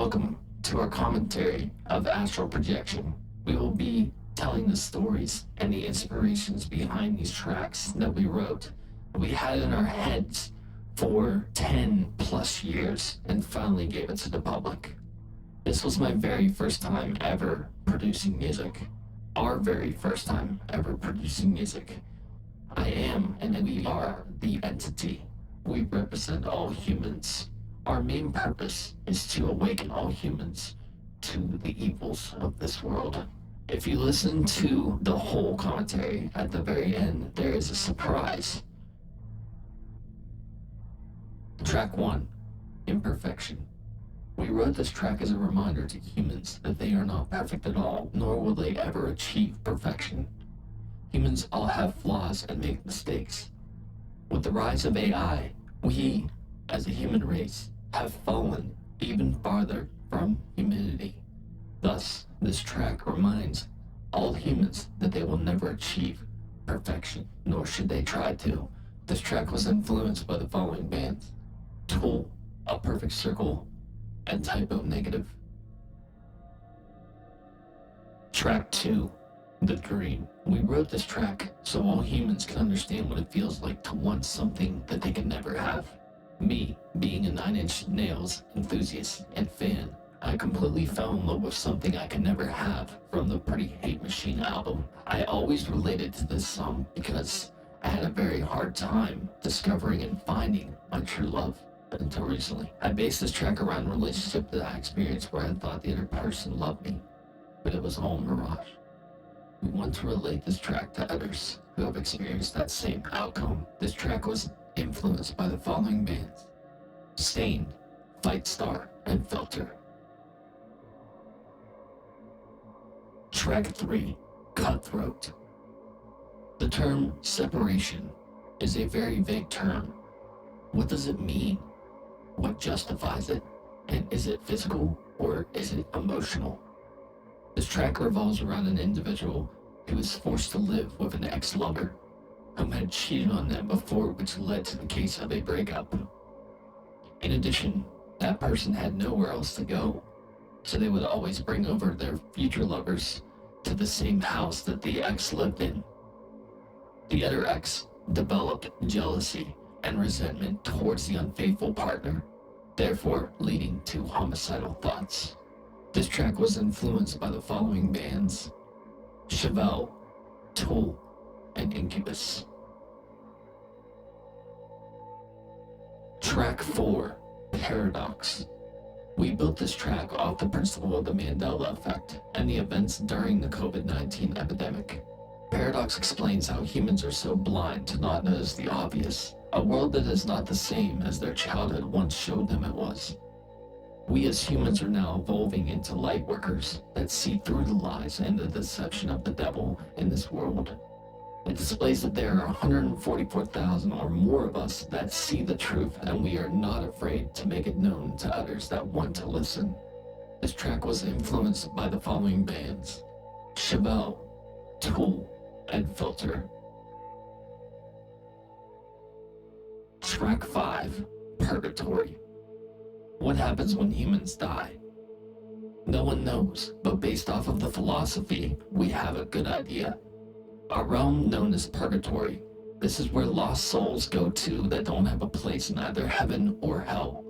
Welcome to our commentary of Astral Projection. We will be telling the stories and the inspirations behind these tracks that we wrote. We had in our heads for 10 plus years and finally gave it to the public. This was my very first time ever producing music. Our very first time ever producing music. I am and we are the entity. We represent all humans. Our main purpose is to awaken all humans to the evils of this world. If you listen to the whole commentary, at the very end, there is a surprise. Track 1, Imperfection. We wrote this track as a reminder to humans that they are not perfect at all, nor will they ever achieve perfection. Humans all have flaws and make mistakes. With the rise of AI, we, as a human race, have fallen even farther from humanity. Thus, this track reminds all humans that they will never achieve perfection, nor should they try to. This track was influenced by the following bands: Tool, A Perfect Circle, and Typo Negative. Track 2, The Dream. We wrote this track so all humans can understand what it feels like to want something that they can never have. Me, being a Nine Inch Nails enthusiast and fan, I completely fell in love with something I could never have from the Pretty Hate Machine album. I always related to this song because I had a very hard time discovering and finding my true love until recently. I based this track around a relationship that I experienced where I thought the other person loved me, but it was all mirage. We want to relate this track to others who have experienced that same outcome. This track was influenced by the following bands: Stained, Fight Star, and Filter. Track 3, Cutthroat. The term separation is a very vague term. What does it mean? What justifies it? And is it physical or is it emotional? This track revolves around an individual who was forced to live with an ex-lover whom had cheated on them before, which led to the case of a breakup. In addition, that person had nowhere else to go, so they would always bring over their future lovers to the same house that the ex lived in. The other ex developed jealousy and resentment towards the unfaithful partner, therefore leading to homicidal thoughts. This track was influenced by the following bands: Chevelle, Tool, and Incubus. Track 4, Paradox. We built this track off the principle of the Mandela effect and the events during the COVID-19 epidemic. Paradox explains how humans are so blind to not notice the obvious, a world that is not the same as their childhood once showed them it was. We as humans are now evolving into light workers that see through the lies and the deception of the devil in this world. It displays that there are 144,000 or more of us that see the truth, and we are not afraid to make it known to others that want to listen. This track was influenced by the following bands: Chevelle, Tool, and Filter. Track 5, Purgatory. What happens when humans die? No one knows, but based off of the philosophy, we have a good idea. A realm known as Purgatory. This is where lost souls go to that don't have a place in either heaven or hell.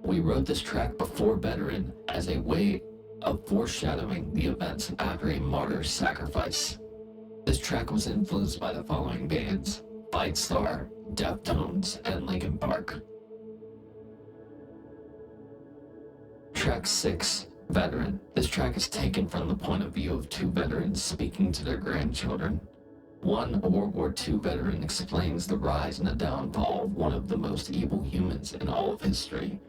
We wrote this track before Veteran as a way of foreshadowing the events after a martyr's sacrifice. This track was influenced by the following bands: Fight Star, Deftones, and Linkin Park. Track 6, Veteran. This track is taken from the point of view of two veterans speaking to their grandchildren. One, a World War II veteran, explains the rise and the downfall of one of the most evil humans in all of history,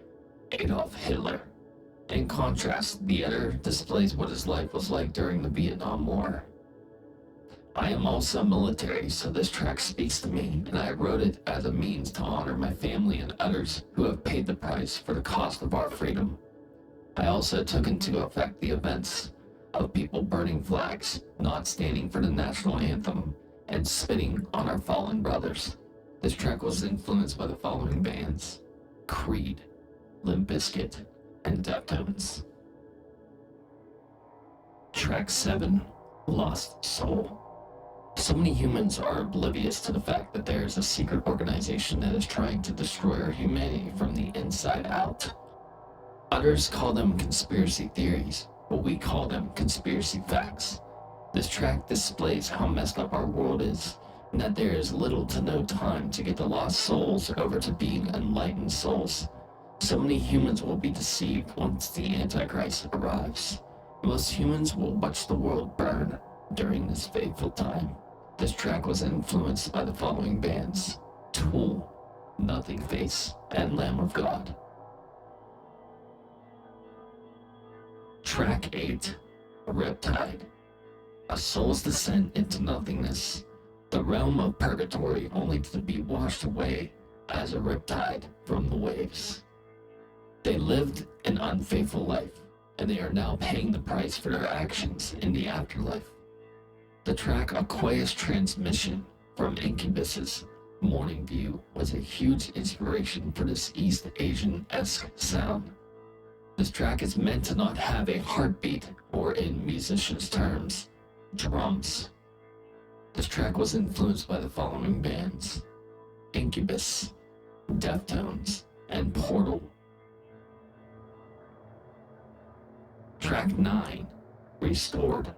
Adolf Hitler. In contrast, the other displays what his life was like during the Vietnam War. I am also military, so this track speaks to me, and I wrote it as a means to honor my family and others who have paid the price for the cost of our freedom. I also took into effect the events of people burning flags, not standing for the national anthem, and spitting on our fallen brothers. This track was influenced by the following bands: Creed, Limp Bizkit, and Deftones. Track 7, Lost Soul. So many humans are oblivious to the fact that there is a secret organization that is trying to destroy our humanity from the inside out. Others call them conspiracy theories, but we call them conspiracy facts. This track displays how messed up our world is, and that there is little to no time to get the lost souls over to being enlightened souls. So many humans will be deceived once the Antichrist arrives. Most humans will watch the world burn during this fateful time. This track was influenced by the following bands: Tool, Nothing Face, and Lamb of God. Track 8, Riptide. A soul's descent into nothingness, the realm of purgatory, only to be washed away as a riptide from the waves. They lived an unfaithful life, and they are now paying the price for their actions in the afterlife. The track Aqueous Transmission from Incubus's Morning View was a huge inspiration for this East Asian-esque sound. This track is meant to not have a heartbeat, or in musicians' terms, drums. This track was influenced by the following bands: Incubus, Deftones, and Portal. Track 9, Restored.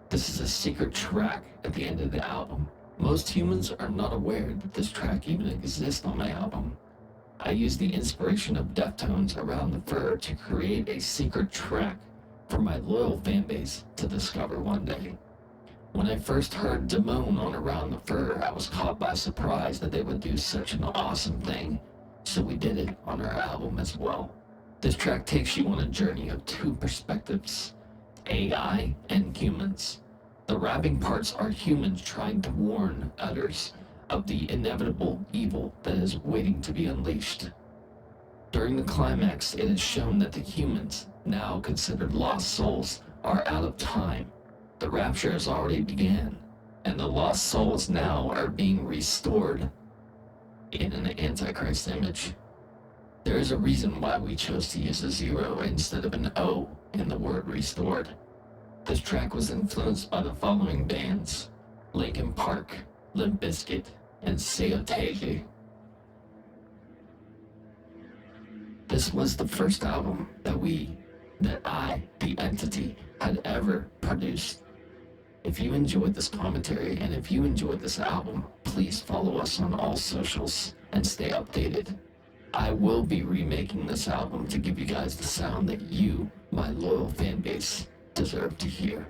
This is a secret track at the end of the album. Most humans are not aware that this track even exists on my album. I used the inspiration of Deftones Around the Fur to create a secret track for my loyal fanbase to discover one day. When I first heard Damone on Around the Fur, I was caught by surprise that they would do such an awesome thing, so we did it on our album as well. This track takes you on a journey of two perspectives: AI and humans. The rapping parts are humans trying to warn others of the inevitable evil that is waiting to be unleashed. During the climax, it is shown that the humans, now considered lost souls, are out of time. The rapture has already began, and the lost souls now are being restored in an Antichrist image. There is a reason why we chose to use a 0 instead of an O in the word restored. This track was influenced by the following bands: Linkin Park, Limp Bizkit, and Seotage. This was the first album that I, the entity, had ever produced. If you enjoyed this commentary and if you enjoyed this album, please follow us on all socials and stay updated. I will be remaking this album to give you guys the sound that you, my loyal fan base, deserve to hear.